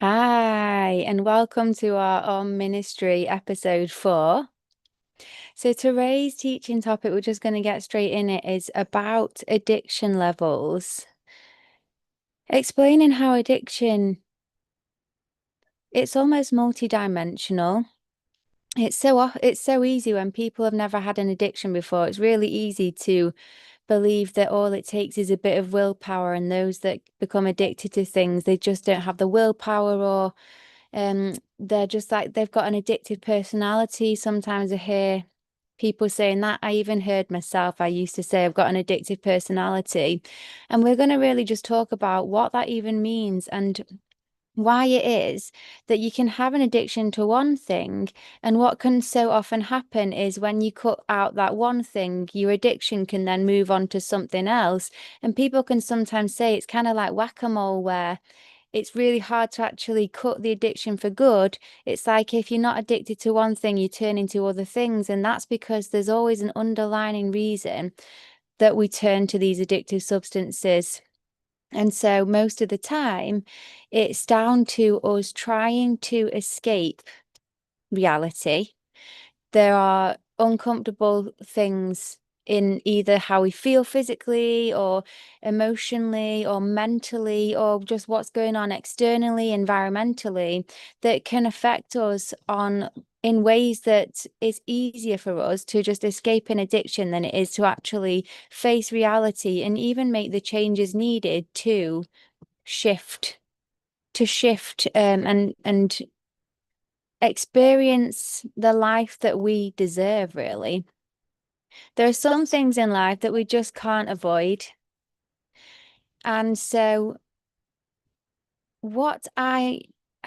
Hi, and welcome to our AuM Ministry episode 4. So today's teaching topic, we're just going to get straight in it, is about addiction levels. Explaining how it's almost multidimensional. It's so easy when people have never had an addiction before. It's really easy to believe that all it takes is a bit of willpower, and those that become addicted to things, they just don't have the willpower, or they're just like they've got an addictive personality. Sometimes I hear people saying that. I even heard myself, I used to say I've got an addictive personality. And we're going to really just talk about what that even means and why it is that you can have an addiction to one thing, and what can so often happen is when you cut out that one thing, your addiction can then move on to something else. And people can sometimes say it's kind of like whack-a-mole, where it's really hard to actually cut the addiction for good. It's like if you're not addicted to one thing, you turn into other things. And that's because there's always an underlying reason that we turn to these addictive substances. And so most of the time, it's down to us trying to escape reality. There are uncomfortable things in either how we feel physically or emotionally or mentally, or just what's going on externally, environmentally, that can affect us on in ways that it's easier for us to just escape an addiction than it is to actually face reality and even make the changes needed shift and experience the life that we deserve, really. There are some things in life that we just can't avoid. And so, what I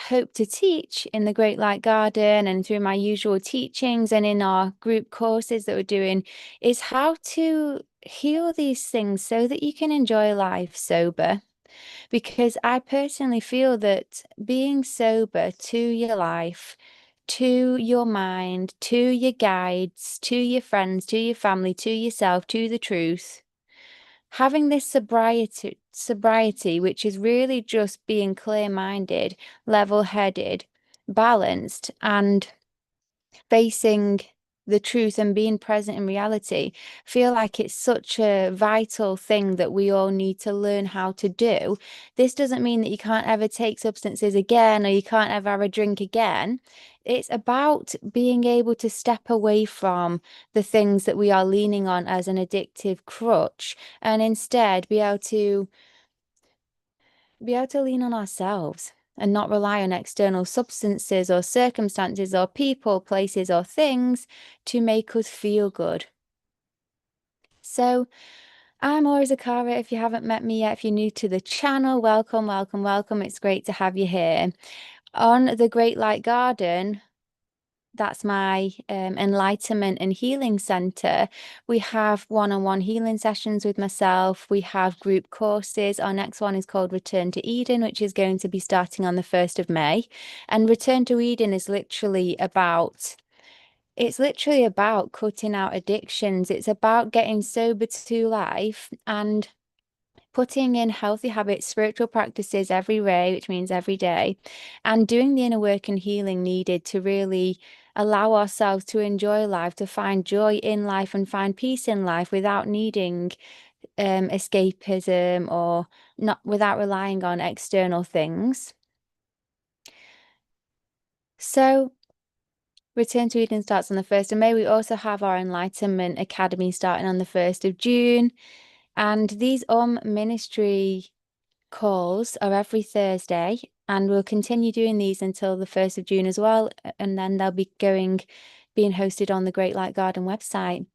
hope to teach in the Great Light Garden and through my usual teachings and in our group courses that we're doing is how to heal these things so that you can enjoy life sober. Because I personally feel that being sober to your life, to your mind, to your guides, to your friends, to your family, to yourself, to the truth, having this sobriety, which is really just being clear-minded, level-headed, balanced, and facing the truth and being present in reality, feel like it's such a vital thing that we all need to learn how to do. This doesn't mean that you can't ever take substances again or you can't ever have a drink again. It's about being able to step away from the things that we are leaning on as an addictive crutch, and instead be able to lean on ourselves and not rely on external substances or circumstances or people, places, or things to make us feel good. So, I'm Ora Zikara. If you haven't met me yet, if you're new to the channel, welcome, welcome, welcome. It's great to have you here. On the Great Light Garden, that's my Enlightenment and Healing Center. We have one-on-one healing sessions with myself. We have group courses. Our next one is called Return to Eden, which is going to be starting on the 1st of May. And Return to Eden is literally about cutting out addictions. It's about getting sober to life and putting in healthy habits, spiritual practices every day, which means every day, and doing the inner work and healing needed to really allow ourselves to enjoy life, to find joy in life and find peace in life without needing escapism or not without relying on external things. So Return to Eden starts on the 1st of May. We also have our Enlightenment Academy starting on the 1st of June. And these Ministry calls are every Thursday, and we'll continue doing these until the 1st of June as well. And then they'll be being hosted on the Great Light Garden website.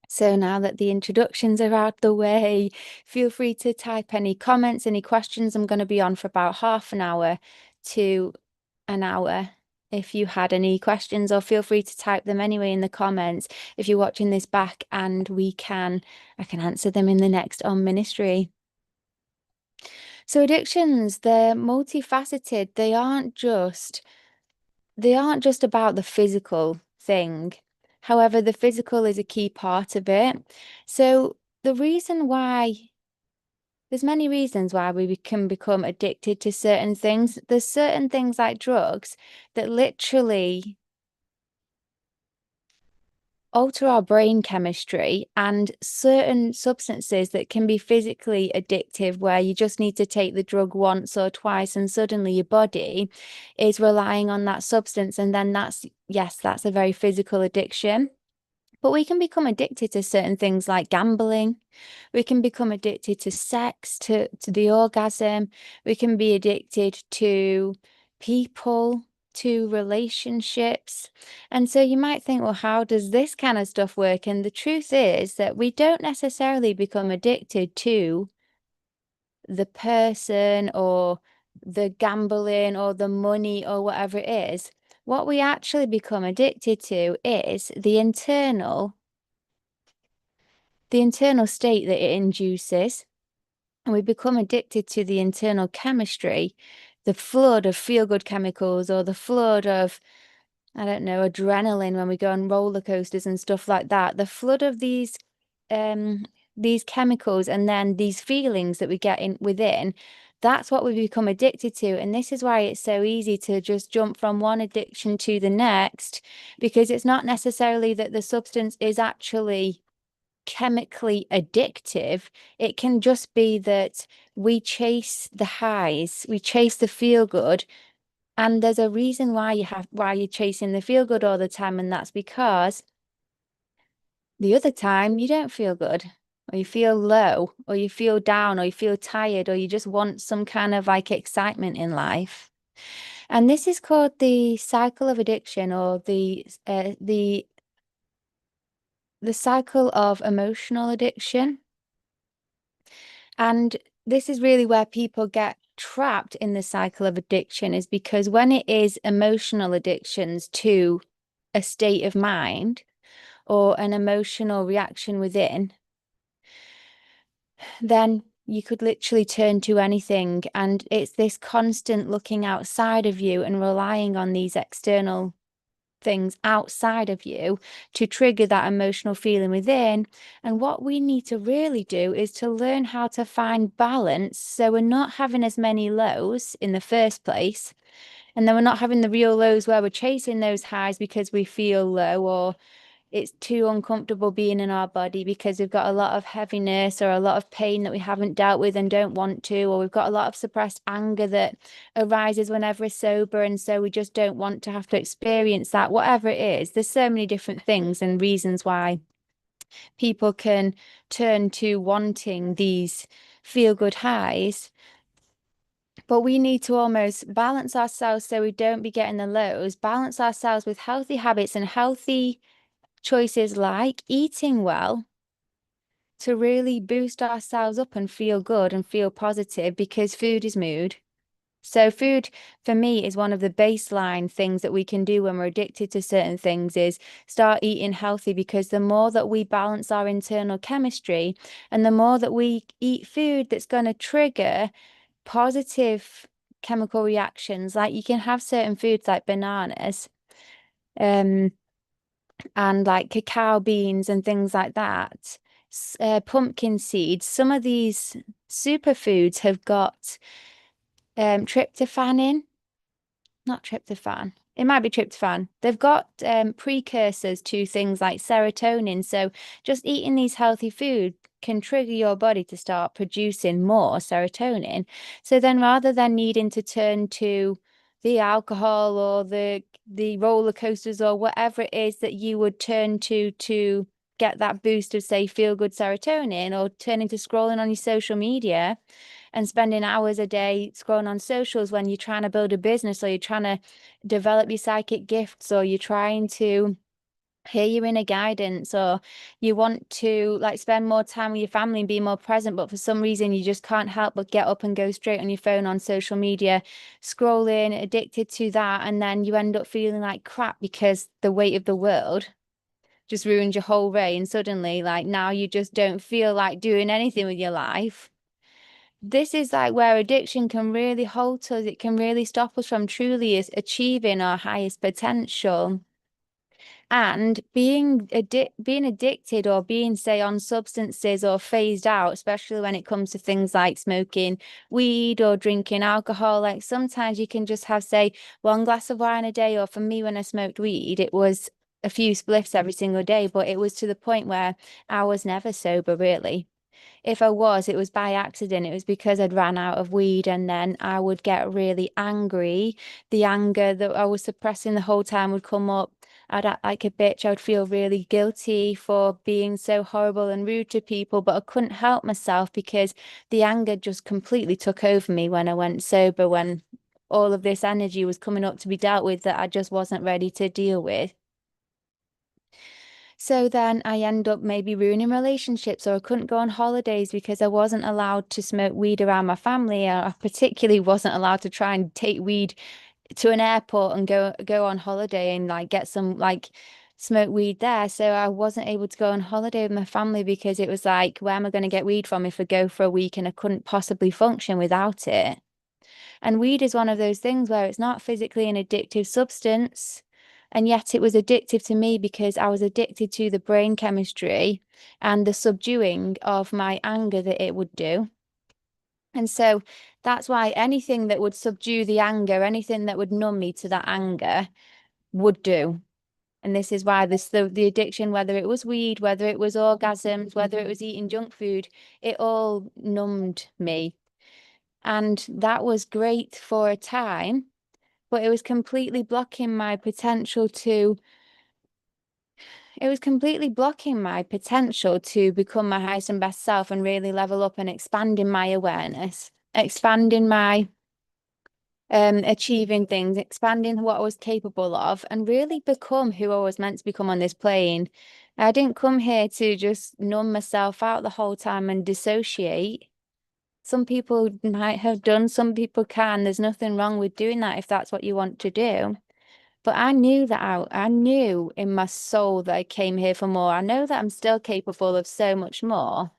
So now that the introductions are out the way, feel free to type any comments, any questions. I'm going to be on for about half an hour to an hour. If you had any questions, or feel free to type them anyway in the comments if you're watching this back, and I can answer them in the next AuM Ministry. So addictions, they're multifaceted. They aren't just about the physical thing. However, the physical is a key part of it. So the reason why There's many reasons why we can become addicted to certain things. There's certain things like drugs that literally alter our brain chemistry, and certain substances that can be physically addictive where you just need to take the drug once or twice and suddenly your body is relying on that substance, and then yes, that's a very physical addiction. But we can become addicted to certain things like gambling. We can become addicted to sex, to the orgasm. We can be addicted to people, to relationships. And so you might think, well, how does this kind of stuff work? And the truth is that we don't necessarily become addicted to the person or the gambling or the money or whatever it is. What we actually become addicted to is the internal state that it induces, and we become addicted to the internal chemistry, the flood of feel-good chemicals, or the flood of, I don't know, adrenaline when we go on roller coasters and stuff like that. The flood of these chemicals and then these feelings that we get in within, that's what we become addicted to. And this is why it's so easy to just jump from one addiction to the next, because it's not necessarily that the substance is actually chemically addictive. It can just be that we chase the highs, we chase the feel good, and there's a reason why you're chasing the feel good all the time, and that's because the other time you don't feel good, or you feel low, or you feel down, or you feel tired, or you just want some kind of like excitement in life. And this is called the cycle of addiction, or the cycle of emotional addiction. And this is really where people get trapped in the cycle of addiction, is because when it is emotional addictions to a state of mind or an emotional reaction within, then you could literally turn to anything. And it's this constant looking outside of you and relying on these external things outside of you to trigger that emotional feeling within. And what we need to really do is to learn how to find balance, so we're not having as many lows in the first place, and then we're not having the real lows where we're chasing those highs because we feel low, or it's too uncomfortable being in our body because we've got a lot of heaviness or a lot of pain that we haven't dealt with and don't want to, or we've got a lot of suppressed anger that arises whenever we're sober, and so we just don't want to have to experience that. Whatever it is, there's so many different things and reasons why people can turn to wanting these feel-good highs. But we need to almost balance ourselves so we don't be getting the lows, balance ourselves with healthy habits and healthy choices like eating well, to really boost ourselves up and feel good and feel positive, because food is mood. So food for me is one of the baseline things that we can do when we're addicted to certain things, is start eating healthy, because the more that we balance our internal chemistry and the more that we eat food that's going to trigger positive chemical reactions, like you can have certain foods like bananas, um and like cacao beans and things like that, pumpkin seeds. Some of these superfoods have got tryptophan in, not tryptophan. It might be tryptophan. They've got precursors to things like serotonin. So just eating these healthy food can trigger your body to start producing more serotonin. So then rather than needing to turn to the alcohol or the roller coasters or whatever it is that you would turn to get that boost of, say, feel good serotonin, or turning to scrolling on your social media and spending hours a day scrolling on socials when you're trying to build a business, or you're trying to develop your psychic gifts, or you're trying to hear your inner guidance, or you want to like spend more time with your family and be more present, but for some reason you just can't help but get up and go straight on your phone on social media, scrolling, addicted to that, and then you end up feeling like crap because the weight of the world just ruins your whole day, and suddenly like now you just don't feel like doing anything with your life. This is like where addiction can really halt us. It can really stop us from truly achieving our highest potential. And being addicted or being, say, on substances or phased out, especially when it comes to things like smoking weed or drinking alcohol, like sometimes you can just have, say, one glass of wine a day, or for me, when I smoked weed, it was a few spliffs every single day, but it was to the point where I was never sober, really. If I was, it was by accident. It was because I'd ran out of weed, and then I would get really angry. The anger that I was suppressing the whole time would come up. I'd act like a bitch. I would feel really guilty for being so horrible and rude to people, but I couldn't help myself because the anger just completely took over me when I went sober, when all of this energy was coming up to be dealt with that I just wasn't ready to deal with. So then I end up maybe ruining relationships, or I couldn't go on holidays because I wasn't allowed to smoke weed around my family. I particularly wasn't allowed to try and take weed to an airport and go on holiday and like get some like smoke weed there. So I wasn't able to go on holiday with my family because it was like, where am I going to get weed from if I go for a week, and I couldn't possibly function without it. And weed is one of those things where it's not physically an addictive substance. And yet it was addictive to me because I was addicted to the brain chemistry and the subduing of my anger that it would do. And so that's why anything that would subdue the anger, anything that would numb me to that anger would do. And this is why the addiction, whether it was weed, whether it was orgasms, whether it was eating junk food, it all numbed me. And that was great for a time, but it was completely blocking my potential to become my highest and best self and really level up, and expanding my awareness, expanding my achieving things, expanding what I was capable of, and really become who I was meant to become on this plane. I didn't come here to just numb myself out the whole time and dissociate. Some people might have done, some people can. There's nothing wrong with doing that if that's what you want to do. But I knew that I knew in my soul that I came here for more. I know that I'm still capable of so much more.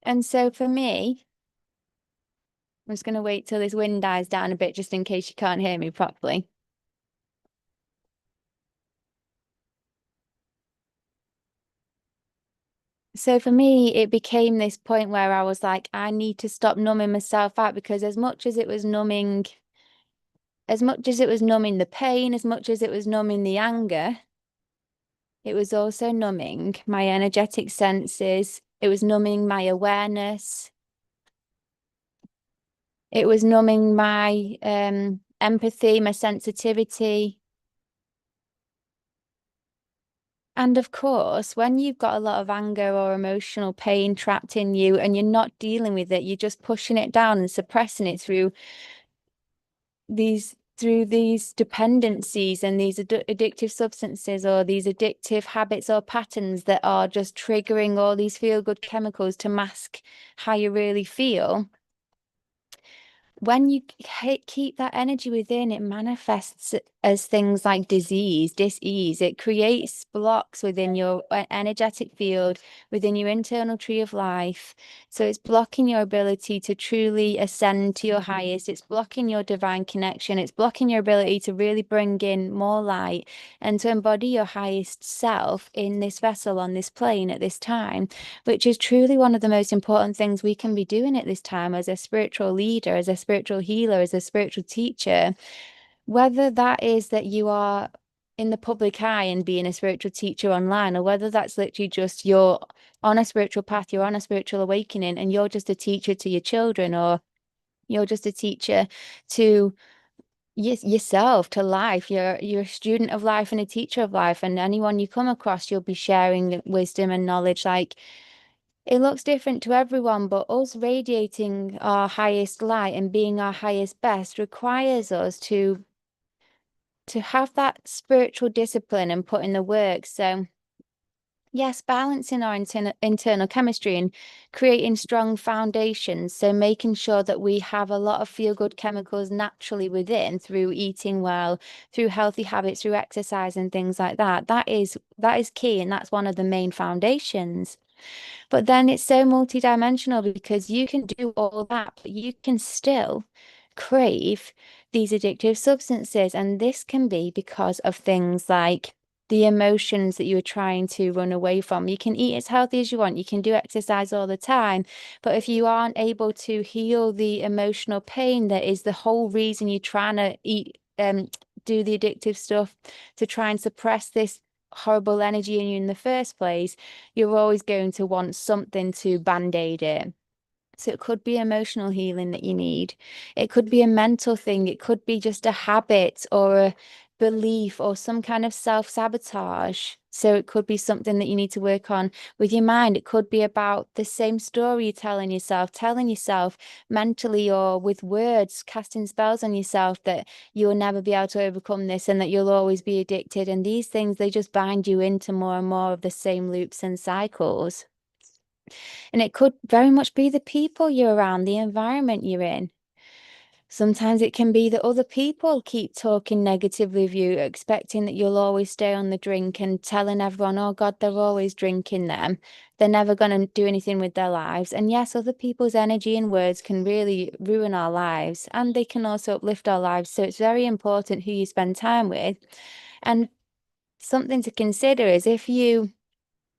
And so for me, I'm just going to wait till this wind dies down a bit just in case you can't hear me properly. So for me, it became this point where I was like, I need to stop numbing myself out, because as much as it was numbing the pain, as much as it was numbing the anger, it was also numbing my energetic senses. It was numbing my awareness. It was numbing my empathy, my sensitivity. And of course, when you've got a lot of anger or emotional pain trapped in you and you're not dealing with it, you're just pushing it down and suppressing it through these dependencies and these addictive substances, or these addictive habits or patterns that are just triggering all these feel-good chemicals to mask how you really feel. When you keep that energy within, it manifests as things like disease, dis-ease. It creates blocks within your energetic field, within your internal tree of life. So it's blocking your ability to truly ascend to your highest. It's blocking your divine connection. It's blocking your ability to really bring in more light and to embody your highest self in this vessel, on this plane at this time, which is truly one of the most important things we can be doing at this time as a spiritual leader, as a spiritual healer, as a spiritual teacher. Whether that is that you are in the public eye and being a spiritual teacher online, or whether that's literally just you're on a spiritual path, you're on a spiritual awakening, and you're just a teacher to your children, or you're just a teacher to yourself, to life. You're a student of life and a teacher of life, and anyone you come across, you'll be sharing wisdom and knowledge. Like, it looks different to everyone, but us radiating our highest light and being our highest best requires us to have that spiritual discipline and put in the work. So yes, balancing our internal chemistry and creating strong foundations. So making sure that we have a lot of feel-good chemicals naturally within, through eating well, through healthy habits, through exercise and things like that. That is key, and that's one of the main foundations. But then it's so multidimensional, because you can do all that, but you can still crave these addictive substances. And this can be because of things like the emotions that you're trying to run away from. You can eat as healthy as you want, you can do exercise all the time, but if you aren't able to heal the emotional pain that is the whole reason you're trying to eat, do the addictive stuff to try and suppress this horrible energy in you in the first place, you're always going to want something to band-aid it. So it could be emotional healing that you need. It could be a mental thing. It could be just a habit or a belief or some kind of self-sabotage. So it could be something that you need to work on with your mind. It could be about the same story you're telling yourself mentally or with words, casting spells on yourself that you'll never be able to overcome this and that you'll always be addicted. And these things, they just bind you into more and more of the same loops and cycles. And it could very much be the people you're around, the environment you're in. Sometimes it can be that other people keep talking negatively of you, expecting that you'll always stay on the drink and telling everyone, oh God, they're always drinking them. They're never going to do anything with their lives. And yes, other people's energy and words can really ruin our lives, and they can also uplift our lives. So it's very important who you spend time with. And something to consider is if you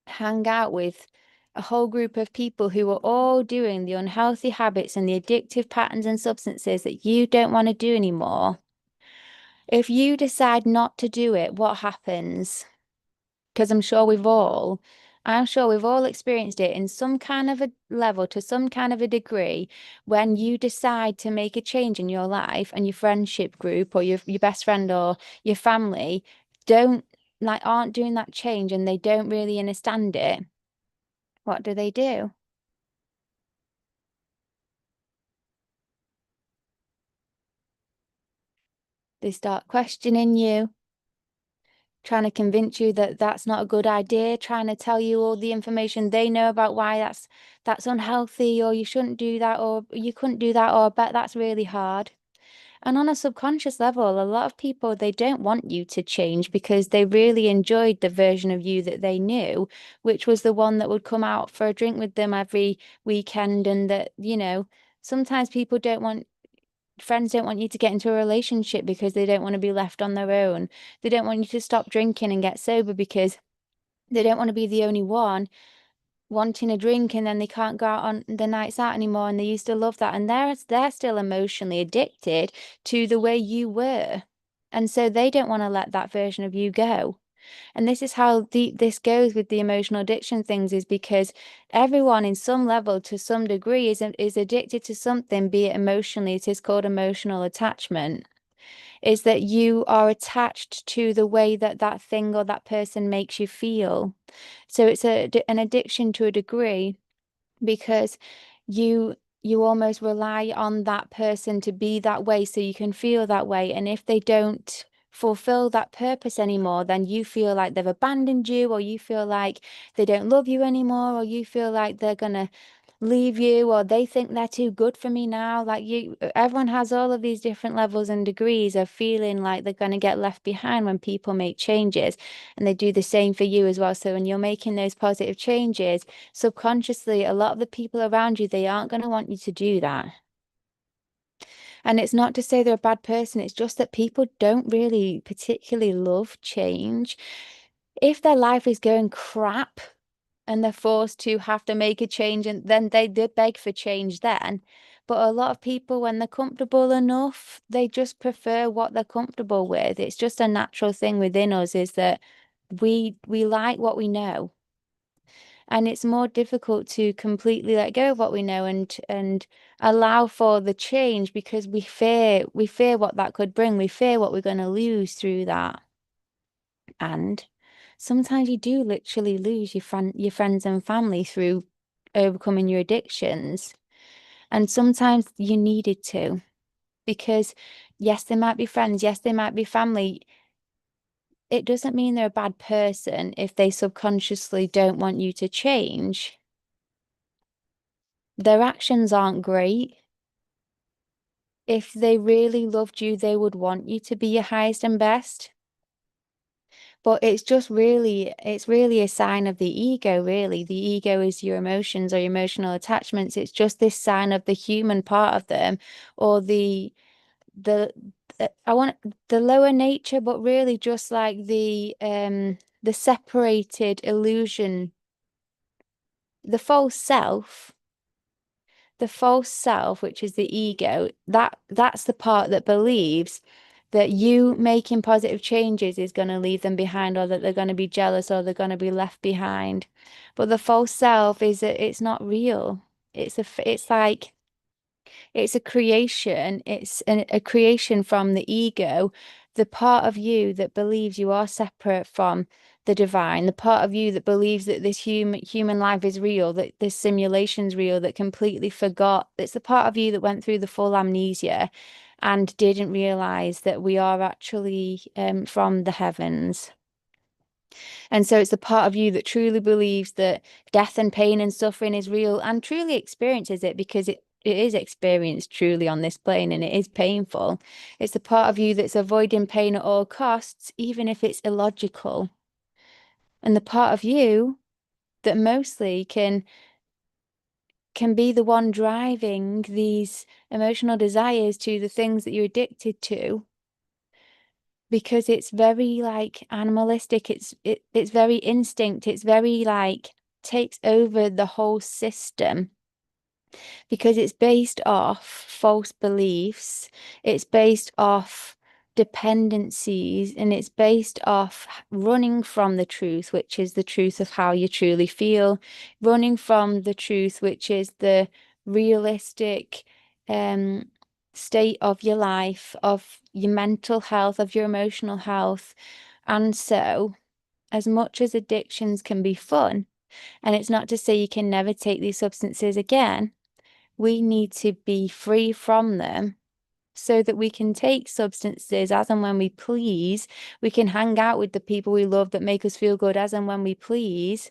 hang out with a whole group of people who are all doing the unhealthy habits and the addictive patterns and substances that you don't want to do anymore. If you decide not to do it, what happens? Because I'm sure we've all experienced it in some kind of a level, to some kind of a degree, when you decide to make a change in your life and your friendship group or your best friend or your family aren't doing that change and they don't really understand it. What do? They start questioning you, trying to convince you that that's not a good idea, trying to tell you all the information they know about why that's unhealthy, or you shouldn't do that, or you couldn't do that, or I bet that's really hard. And on a subconscious level, a lot of people, they don't want you to change because they really enjoyed the version of you that they knew, which was the one that would come out for a drink with them every weekend. And that, sometimes friends don't want you to get into a relationship because they don't want to be left on their own. They don't want you to stop drinking and get sober because they don't want to be the only one wanting a drink and then they can't go out on the nights out anymore, and they used to love that, and they're still emotionally addicted to the way you were. And so they don't want to let that version of you go. And this is how this goes with the emotional addiction things, is because everyone in some level, to some degree, is addicted to something, be it emotionally. It is called emotional attachment. Is that you are attached to the way that that thing or that person makes you feel. So it's an addiction to a degree, because you almost rely on that person to be that way so you can feel that way. And if they don't fulfill that purpose anymore, then you feel like they've abandoned you, or you feel like they don't love you anymore, or you feel like they're gonna leave you, or they think they're too good for me now. Like, everyone has all of these different levels and degrees of feeling like they're going to get left behind when people make changes, and they do the same for you as well. So when you're making those positive changes, subconsciously, a lot of the people around you, they aren't going to want you to do that. And it's not to say they're a bad person, it's just that people don't really particularly love change. If their life is going crap and they're forced to have to make a change, and then they did beg for change then. But a lot of people, when they're comfortable enough, they just prefer what they're comfortable with. It's just a natural thing within us, is that we like what we know. And it's more difficult to completely let go of what we know and allow for the change, because we fear what that could bring. We fear what we're going to lose through that. And sometimes you do literally lose your friends and family through overcoming your addictions. And sometimes you needed to, because yes, they might be friends, yes, they might be family. It doesn't mean they're a bad person if they subconsciously don't want you to change. Their actions aren't great. If they really loved you, they would want you to be your highest and best. But it's really a sign of the ego, really. The ego is your emotions or your emotional attachments. It's just this sign of the human part of them, or the I want the lower nature, but really just like the separated illusion, the false self, which is the ego, that's the part that believes that you making positive changes is going to leave them behind, or that they're going to be jealous, or they're going to be left behind. But the false self is that it's not real. It's like it's a creation. It's a creation from the ego, the part of you that believes you are separate from the divine, the part of you that believes that this human life is real, that this simulation's real, that completely forgot. It's the part of you that went through the full amnesia and didn't realize that we are actually from the heavens. And so it's the part of you that truly believes that death and pain and suffering is real and truly experiences it, because it is experienced truly on this plane and it is painful. It's the part of you that's avoiding pain at all costs, even if it's illogical. And the part of you that mostly can be the one driving these emotional desires to the things that you're addicted to, because it's very like animalistic, it's very instinct, it's very like takes over the whole system, because it's based off false beliefs, it's based off dependencies, and it's based off running from the truth, which is the truth of how you truly feel, running from the truth, which is the realistic state of your life, of your mental health, of your emotional health. And so, as much as addictions can be fun, and it's not to say you can never take these substances again, we need to be free from them so that we can take substances as and when we please. We can hang out with the people we love that make us feel good as and when we please.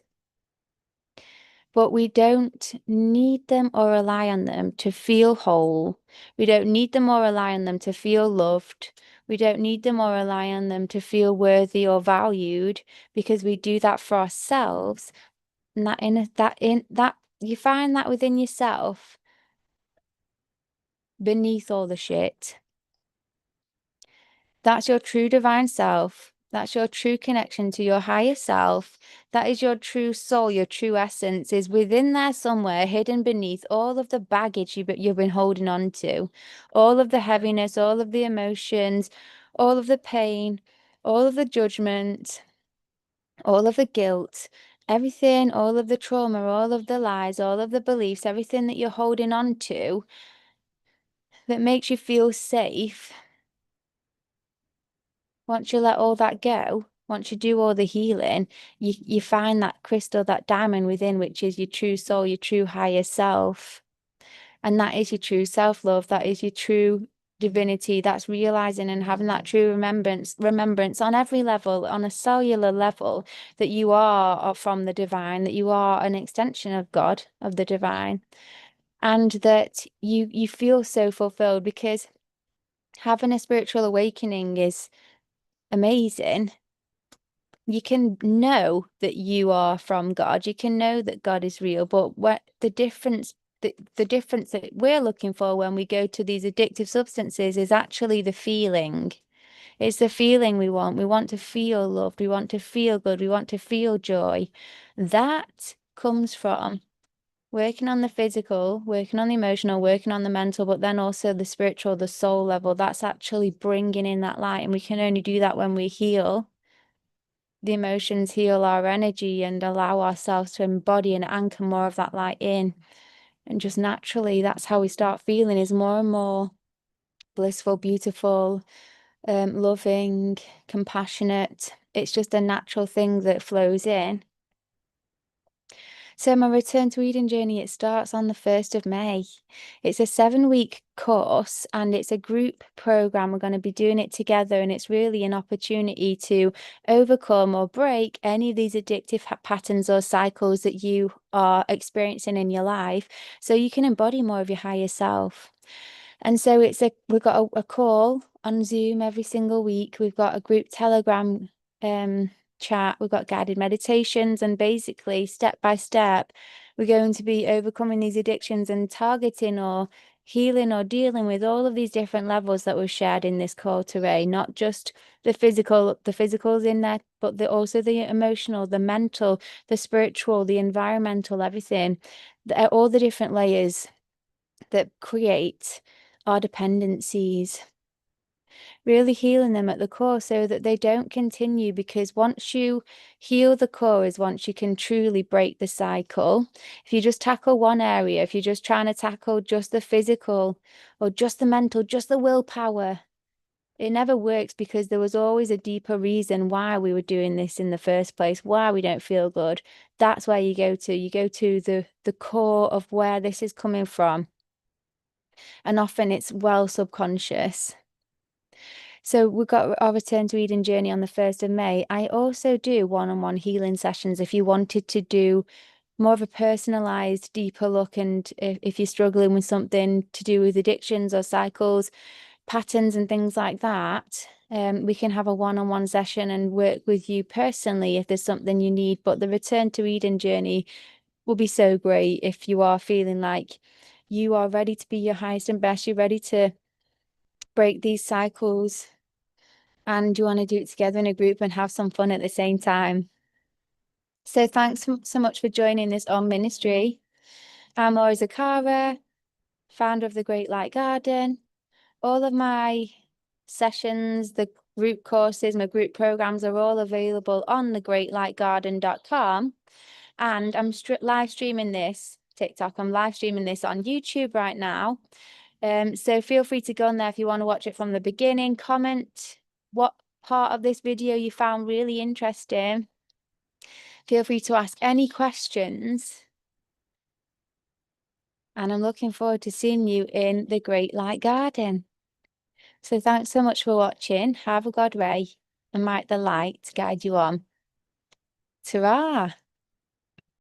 But we don't need them or rely on them to feel whole. We don't need them or rely on them to feel loved. We don't need them or rely on them to feel worthy or valued, because we do that for ourselves. And that you find that within yourself, beneath all the shit. That's your true divine self. That's your true connection to your higher self. That is your true soul, your true essence is within there somewhere, hidden beneath all of the baggage you've been holding on to, all of the heaviness, all of the emotions, all of the pain, all of the judgment, all of the guilt, everything, all of the trauma, all of the lies, all of the beliefs, everything that you're holding on to that makes you feel safe. Once you let all that go, once you do all the healing, you find that crystal, that diamond within, which is your true soul, your true higher self. And that is your true self-love. That is your true divinity. That's realizing and having that true remembrance on every level, on a cellular level, that you are from the divine, that you are an extension of God, of the divine, and that you feel so fulfilled, because having a spiritual awakening is amazing. You can know that you are from God. You can know that God is real, but what the difference that we're looking for when we go to these addictive substances is actually the feeling. It's the feeling we want. We want to feel loved. We want to feel good. We want to feel joy. That comes from working on the physical, working on the emotional, working on the mental, but then also the spiritual, the soul level. That's actually bringing in that light. And we can only do that when we heal the emotions, heal our energy, and allow ourselves to embody and anchor more of that light in. And just naturally, that's how we start feeling, is more and more blissful, beautiful, loving, compassionate. It's just a natural thing that flows in. So my Return to Eden journey, it starts on the 1st of May. It's a 7-week course and it's a group program. We're going to be doing it together, and it's really an opportunity to overcome or break any of these addictive patterns or cycles that you are experiencing in your life, so you can embody more of your higher self. And so we've got a call on Zoom every single week. We've got a group Telegram chat, we've got guided meditations, and basically step by step, we're going to be overcoming these addictions and targeting or healing or dealing with all of these different levels that were shared in this call today, not just the physical's in there, but also the emotional, the mental, the spiritual, the environmental, everything, all the different layers that create our dependencies, really healing them at the core so that they don't continue, because once you heal the core is once you can truly break the cycle. If you just tackle one area, if you're just trying to tackle just the physical or just the mental, just the willpower, it never works, because there was always a deeper reason why we were doing this in the first place, why we don't feel good. That's where you go to. You go to the core of where this is coming from. And often it's well subconscious. So we've got our Return to Eden journey on the 1st of May. I also do one-on-one healing sessions if you wanted to do more of a personalized, deeper look, and if you're struggling with something to do with addictions or cycles, patterns and things like that, we can have a one-on-one session and work with you personally if there's something you need. But the Return to Eden journey will be so great if you are feeling like you are ready to be your highest and best, you're ready to break these cycles, and you want to do it together in a group and have some fun at the same time. So thanks so much for joining this AuM Ministry. I'm Ora Zikara, founder of the Great Light Garden. All of my sessions, the group courses, my group programs are all available on thegreatlightgarden.com. And I'm live streaming this TikTok. I'm live streaming this on YouTube right now. So feel free to go on there if you want to watch it from the beginning. Comment what part of this video you found really interesting. Feel free to ask any questions. And I'm looking forward to seeing you in the Great Light Garden. So thanks so much for watching. Have a God ray, and might the light guide you on. Ta-ra!